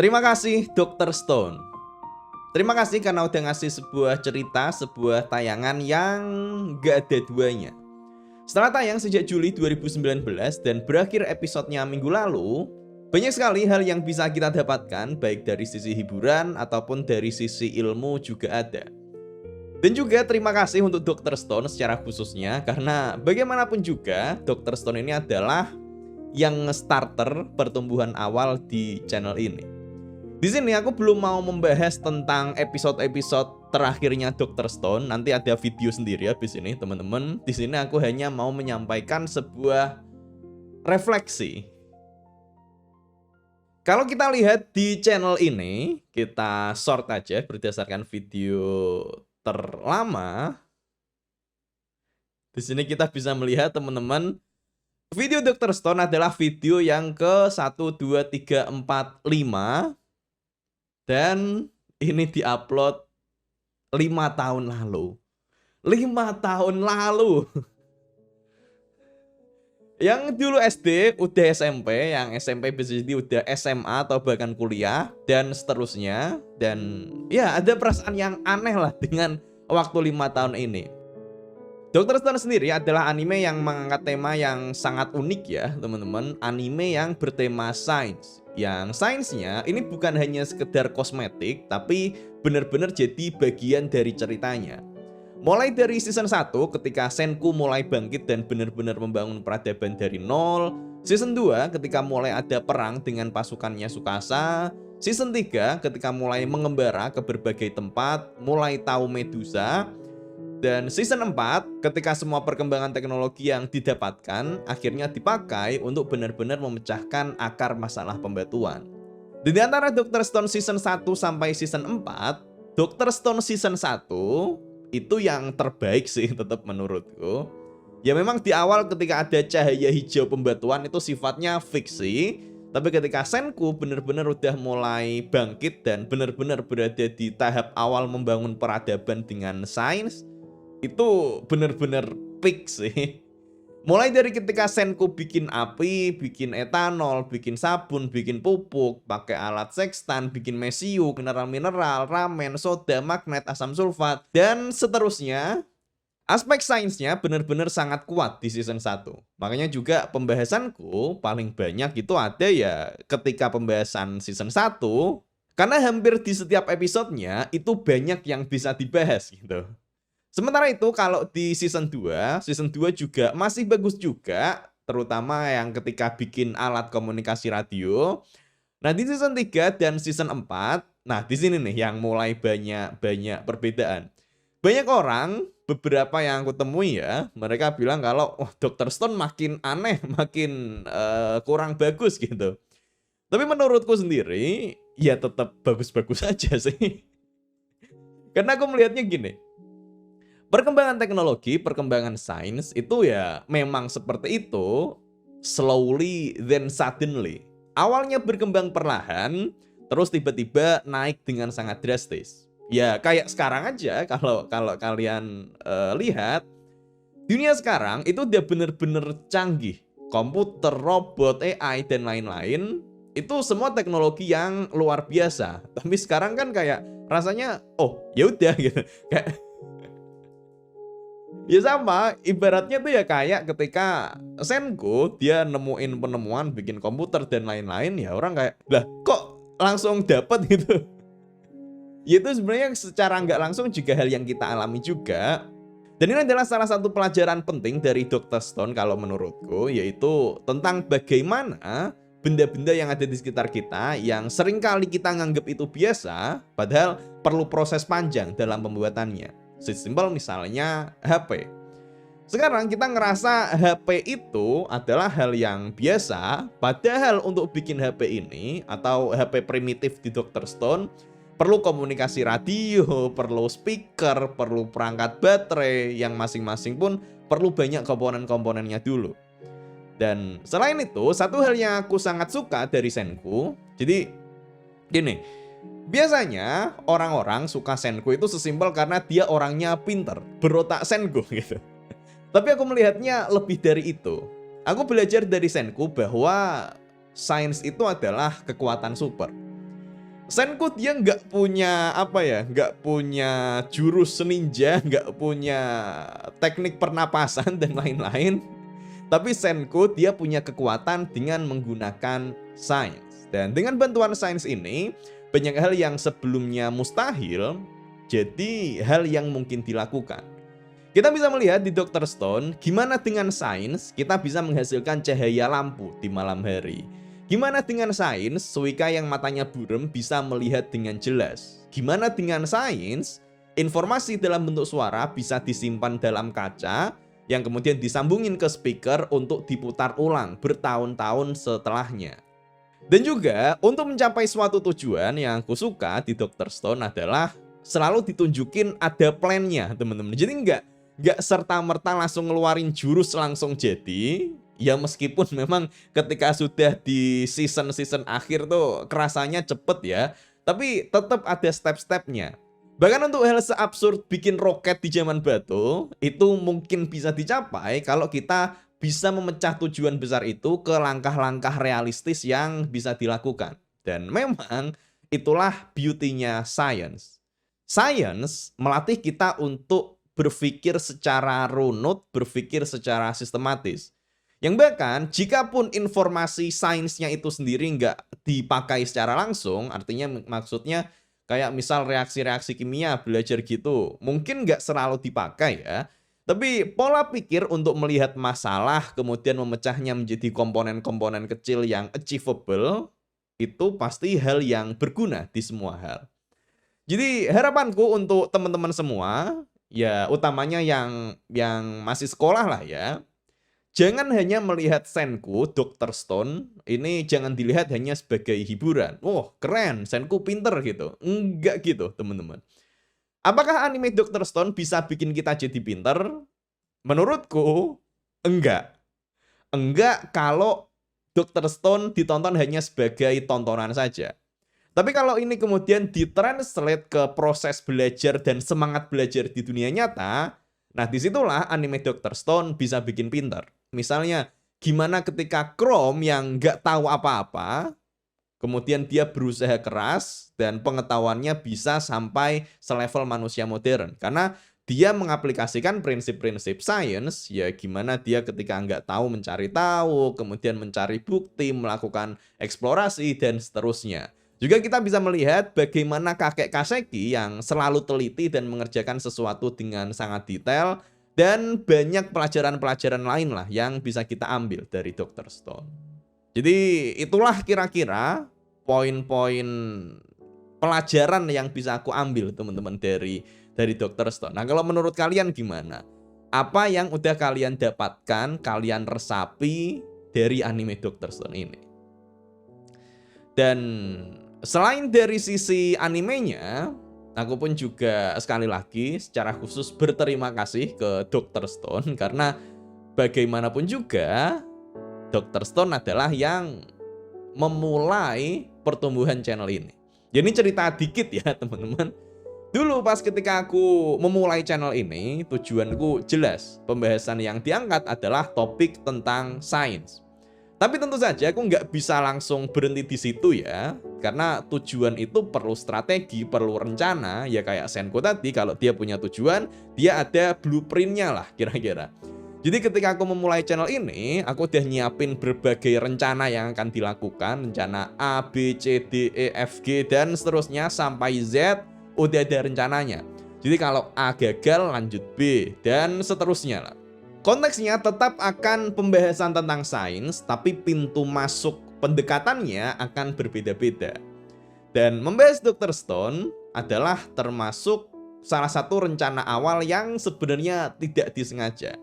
Terima kasih Dr. Stone. Terima kasih karena udah ngasih sebuah cerita, sebuah tayangan yang gak ada duanya. Setelah tayang sejak Juli 2019 dan berakhir episodenya minggu lalu, banyak sekali hal yang bisa kita dapatkan baik dari sisi hiburan ataupun dari sisi ilmu juga ada. Dan juga terima kasih untuk Dr. Stone secara khususnya karena bagaimanapun juga Dr. Stone ini adalah yang starter pertumbuhan awal di channel ini. Di sini aku belum mau membahas tentang episode-episode terakhirnya Dr. Stone. Nanti ada video sendiri habis ini, teman-teman. Di sini aku hanya mau menyampaikan sebuah refleksi. Kalau kita lihat di channel ini, kita sort aja berdasarkan video terlama. Di sini kita bisa melihat, teman-teman, video Dr. Stone adalah video yang ke 1, 2, 3, 4, 5. Dan ini diupload 5 tahun lalu. 5 tahun lalu. Yang dulu SD udah SMP, yang SMP bisa jadi udah SMA atau bahkan kuliah dan seterusnya. Dan ya ada perasaan yang aneh lah dengan waktu 5 tahun ini. Dr. Stone sendiri adalah anime yang mengangkat tema yang sangat unik ya teman-teman. Anime yang bertema sains. Yang sainsnya ini bukan hanya sekedar kosmetik, tapi benar-benar jadi bagian dari ceritanya. Mulai dari season 1 ketika Senku mulai bangkit dan benar-benar membangun peradaban dari nol. Season 2 ketika mulai ada perang dengan pasukannya Tsukasa. Season 3 ketika mulai mengembara ke berbagai tempat, mulai tahu Medusa. Dan season 4 ketika semua perkembangan teknologi yang didapatkan akhirnya dipakai untuk benar-benar memecahkan akar masalah pembatuan. Di antara Dr. Stone season 1 sampai season 4, Dr. Stone season 1 itu yang terbaik sih tetap menurutku. Ya memang di awal ketika ada cahaya hijau pembatuan itu sifatnya fiksi. Tapi ketika Senku benar-benar udah mulai bangkit dan benar-benar berada di tahap awal membangun peradaban dengan sains, itu bener-bener peak sih. Mulai dari ketika Senku bikin api, bikin etanol, bikin sabun, bikin pupuk, pakai alat sextan, bikin mesiu, mineral-mineral, ramen, soda, magnet, asam sulfat, dan seterusnya. Aspek sainsnya bener-bener sangat kuat di season 1. Makanya juga pembahasanku paling banyak itu ada ya ketika pembahasan season 1. Karena hampir di setiap episodenya itu banyak yang bisa dibahas gitu. Sementara itu kalau di season 2 juga masih bagus juga, terutama yang ketika bikin alat komunikasi radio. Nah, di season 3 dan season 4, nah di sini nih yang mulai banyak perbedaan. Banyak orang, beberapa yang aku temui ya, mereka bilang kalau Dr. Stone makin aneh, makin kurang bagus gitu. Tapi menurutku sendiri, ya tetap bagus-bagus aja sih. Karena aku melihatnya gini. Perkembangan teknologi, perkembangan sains itu ya memang seperti itu, slowly then suddenly. Awalnya berkembang perlahan, terus tiba-tiba naik dengan sangat drastis. Ya kayak sekarang aja kalau kalian lihat, dunia sekarang itu udah bener-bener canggih. Komputer, robot, AI dan lain-lain, itu semua teknologi yang luar biasa. Tapi sekarang kan kayak rasanya ya udah gitu. Kayak ya sama, ibaratnya tuh ya kayak ketika Senku dia nemuin penemuan bikin komputer dan lain-lain, ya orang kayak, lah kok langsung dapat gitu. Ya itu sebenarnya secara nggak langsung juga hal yang kita alami juga. Dan ini adalah salah satu pelajaran penting dari Dr. Stone kalau menurutku, yaitu tentang bagaimana benda-benda yang ada di sekitar kita yang seringkali kita nganggap itu biasa, padahal perlu proses panjang dalam pembuatannya. Sesimpel misalnya HP. Sekarang kita ngerasa HP itu adalah hal yang biasa, padahal untuk bikin HP ini atau HP primitif di Dr. Stone perlu komunikasi radio, perlu speaker, perlu perangkat baterai yang masing-masing pun perlu banyak komponen-komponennya dulu. Dan selain itu, satu hal yang aku sangat suka dari Senku, jadi gini, biasanya orang-orang suka Senku itu sesimpel karena dia orangnya pinter, berotak Senku gitu. Tapi aku melihatnya lebih dari itu. Aku belajar dari Senku bahwa sains itu adalah kekuatan super. Senku dia nggak punya apa ya, nggak punya jurus ninja, nggak punya teknik pernapasan dan lain-lain. Tapi Senku dia punya kekuatan dengan menggunakan sains. Dan dengan bantuan sains ini, banyak hal yang sebelumnya mustahil jadi hal yang mungkin dilakukan. Kita bisa melihat di Dr. Stone, gimana dengan sains kita bisa menghasilkan cahaya lampu di malam hari. Gimana dengan sains, Suika yang matanya buram bisa melihat dengan jelas. Gimana dengan sains, informasi dalam bentuk suara bisa disimpan dalam kaca yang kemudian disambungin ke speaker untuk diputar ulang bertahun-tahun setelahnya. Dan juga untuk mencapai suatu tujuan yang aku suka di Dr. Stone adalah selalu ditunjukin ada plannya, teman-teman. Jadi nggak serta-merta langsung ngeluarin jurus langsung jadi. Ya meskipun memang ketika sudah di season-season akhir tuh kerasanya cepet ya, tapi tetap ada step-stepnya. Bahkan untuk hal seabsurd bikin roket di zaman batu, itu mungkin bisa dicapai kalau kita bisa memecah tujuan besar itu ke langkah-langkah realistis yang bisa dilakukan. Dan memang itulah beauty-nya science. Science melatih kita untuk berpikir secara runut, berpikir secara sistematis. Yang bahkan, jikapun informasi sainsnya itu sendiri nggak dipakai secara langsung, artinya maksudnya kayak misal reaksi-reaksi kimia, belajar gitu, mungkin nggak selalu dipakai ya. Tapi pola pikir untuk melihat masalah, kemudian memecahnya menjadi komponen-komponen kecil yang achievable, itu pasti hal yang berguna di semua hal. Jadi harapanku untuk teman-teman semua, ya utamanya yang masih sekolah lah ya, jangan hanya melihat Senku, Dr. Stone, ini jangan dilihat hanya sebagai hiburan. Oh, keren, Senku pinter gitu. Enggak gitu, teman-teman. Apakah anime Dr. Stone bisa bikin kita jadi pinter? Menurutku, enggak. Enggak kalau Dr. Stone ditonton hanya sebagai tontonan saja. Tapi kalau ini kemudian ditranslate ke proses belajar dan semangat belajar di dunia nyata, nah disitulah anime Dr. Stone bisa bikin pinter. Misalnya, gimana ketika Chrome yang nggak tahu apa-apa, kemudian dia berusaha keras dan pengetahuannya bisa sampai selevel manusia modern. Karena dia mengaplikasikan prinsip-prinsip sains, ya gimana dia ketika nggak tahu mencari tahu, kemudian mencari bukti, melakukan eksplorasi, dan seterusnya. Juga kita bisa melihat bagaimana kakek Kaseki yang selalu teliti dan mengerjakan sesuatu dengan sangat detail, dan banyak pelajaran-pelajaran lain lah yang bisa kita ambil dari Dr. Stone. Jadi itulah kira-kira poin-poin pelajaran yang bisa aku ambil teman-teman dari Dr. Stone. Nah kalau menurut kalian gimana? Apa yang udah kalian dapatkan, kalian resapi dari anime Dr. Stone ini? Dan selain dari sisi animenya, aku pun juga sekali lagi secara khusus berterima kasih ke Dr. Stone karena bagaimanapun juga Dr. Stone adalah yang memulai pertumbuhan channel ini. Jadi cerita dikit ya teman-teman. Dulu pas ketika aku memulai channel ini, tujuanku jelas. Pembahasan yang diangkat adalah topik tentang sains. Tapi tentu saja aku nggak bisa langsung berhenti di situ ya. Karena tujuan itu perlu strategi, perlu rencana. Ya kayak Senko tadi, kalau dia punya tujuan, dia ada blueprintnya lah kira-kira. Jadi ketika aku memulai channel ini, aku udah nyiapin berbagai rencana yang akan dilakukan. Rencana A, B, C, D, E, F, G, dan seterusnya sampai Z, udah ada rencananya. Jadi kalau A gagal, lanjut B, dan seterusnya lah. Konteksnya tetap akan pembahasan tentang sains, tapi pintu masuk pendekatannya akan berbeda-beda. Dan membahas Dr. Stone adalah termasuk salah satu rencana awal yang sebenarnya tidak disengaja.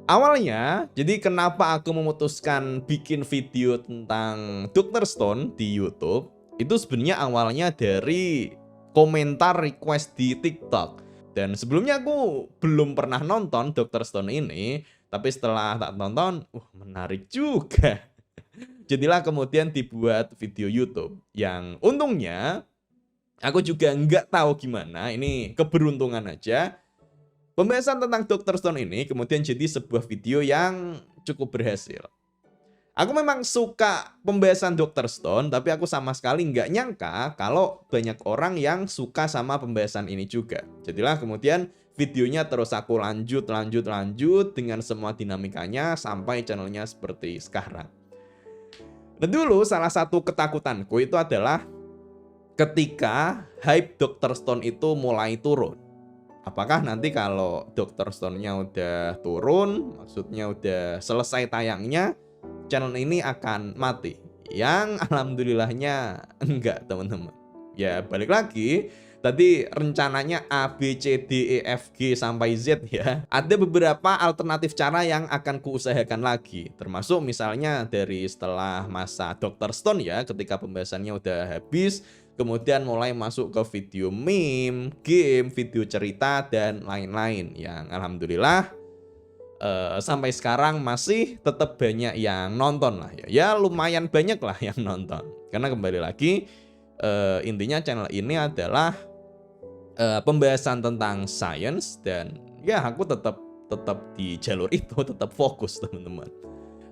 Awalnya, jadi kenapa aku memutuskan bikin video tentang Dr. Stone di YouTube, itu sebenarnya awalnya dari komentar request di TikTok. Dan sebelumnya aku belum pernah nonton Dr. Stone ini, tapi setelah tak tonton, menarik juga. Jadilah kemudian dibuat video YouTube yang untungnya aku juga nggak tahu gimana, ini keberuntungan aja. Pembahasan tentang Dr. Stone ini kemudian jadi sebuah video yang cukup berhasil. Aku memang suka pembahasan Dr. Stone, tapi aku sama sekali nggak nyangka kalau banyak orang yang suka sama pembahasan ini juga. Jadilah kemudian videonya terus aku lanjut dengan semua dinamikanya sampai channelnya seperti sekarang. Nah dulu salah satu ketakutanku itu adalah ketika hype Dr. Stone itu mulai turun. Apakah nanti kalau Dr. Stone-nya udah turun, maksudnya udah selesai tayangnya, channel ini akan mati? Yang alhamdulillahnya enggak, teman-teman. Ya balik lagi, tadi rencananya A, B, C, D, E, F, G sampai Z ya. Ada beberapa alternatif cara yang akan kuusahakan lagi. Termasuk misalnya dari setelah masa Dr. Stone ya, ketika pembahasannya udah habis, kemudian mulai masuk ke video meme, game, video cerita, dan lain-lain. Yang alhamdulillah sampai sekarang masih tetap banyak yang nonton lah ya. Ya lumayan banyak lah yang nonton. Karena kembali lagi intinya channel ini adalah pembahasan tentang science, dan ya aku tetap di jalur itu, tetap fokus teman-teman.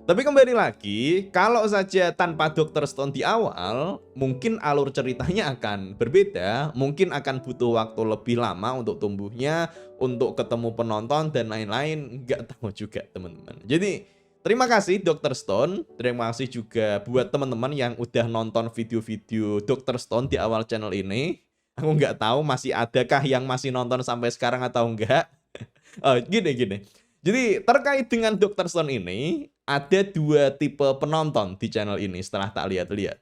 Tapi kembali lagi, kalau saja tanpa Dr. Stone di awal, mungkin alur ceritanya akan berbeda, mungkin akan butuh waktu lebih lama untuk tumbuhnya, untuk ketemu penonton dan lain-lain, nggak tahu juga teman-teman. Jadi terima kasih Dr. Stone, terima kasih juga buat teman-teman yang udah nonton video-video Dr. Stone di awal channel ini. Aku nggak tahu masih adakah yang masih nonton sampai sekarang atau enggak. Gini. Jadi terkait dengan Dr. Stone ini, ada dua tipe penonton di channel ini setelah tak lihat-lihat.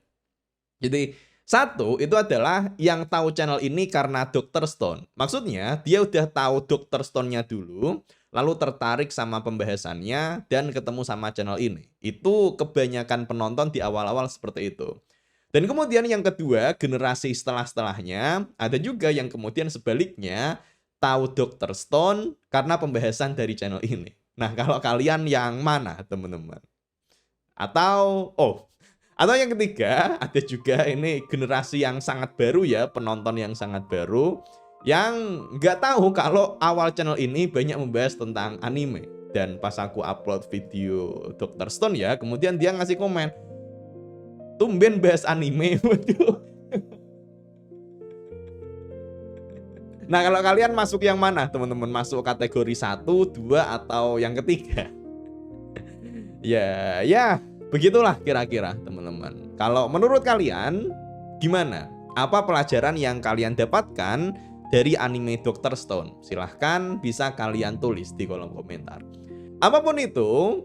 Jadi satu itu adalah yang tahu channel ini karena Dr. Stone. Maksudnya dia udah tahu Dr. Stone-nya dulu, lalu tertarik sama pembahasannya dan ketemu sama channel ini. Itu kebanyakan penonton di awal-awal seperti itu. Dan kemudian yang kedua, generasi setelah-setelahnya, ada juga yang kemudian sebaliknya tahu Dr. Stone karena pembahasan dari channel ini. Nah, kalau kalian yang mana, teman-teman? Atau yang ketiga, ada juga ini generasi yang sangat baru ya, penonton yang sangat baru, yang nggak tahu kalau awal channel ini banyak membahas tentang anime. Dan pas aku upload video Dr. Stone ya, kemudian dia ngasih komen, tumben bahas anime. Nah, kalau kalian masuk yang mana, teman-teman? Masuk kategori 1, 2, atau yang ketiga? Ya, begitulah kira-kira, teman-teman. Kalau menurut kalian, gimana? Apa pelajaran yang kalian dapatkan dari anime Dr. Stone? Silahkan bisa kalian tulis di kolom komentar. Apapun itu,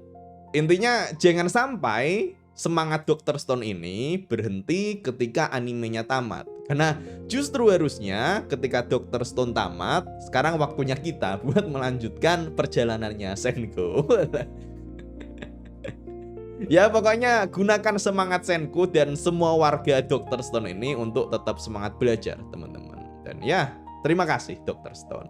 intinya jangan sampai semangat Dr. Stone ini berhenti ketika animenya tamat. Karena justru harusnya ketika Dr. Stone tamat, sekarang waktunya kita buat melanjutkan perjalanannya Senku. Ya pokoknya gunakan semangat Senku dan semua warga Dr. Stone ini untuk tetap semangat belajar teman-teman. Dan ya terima kasih Dr. Stone.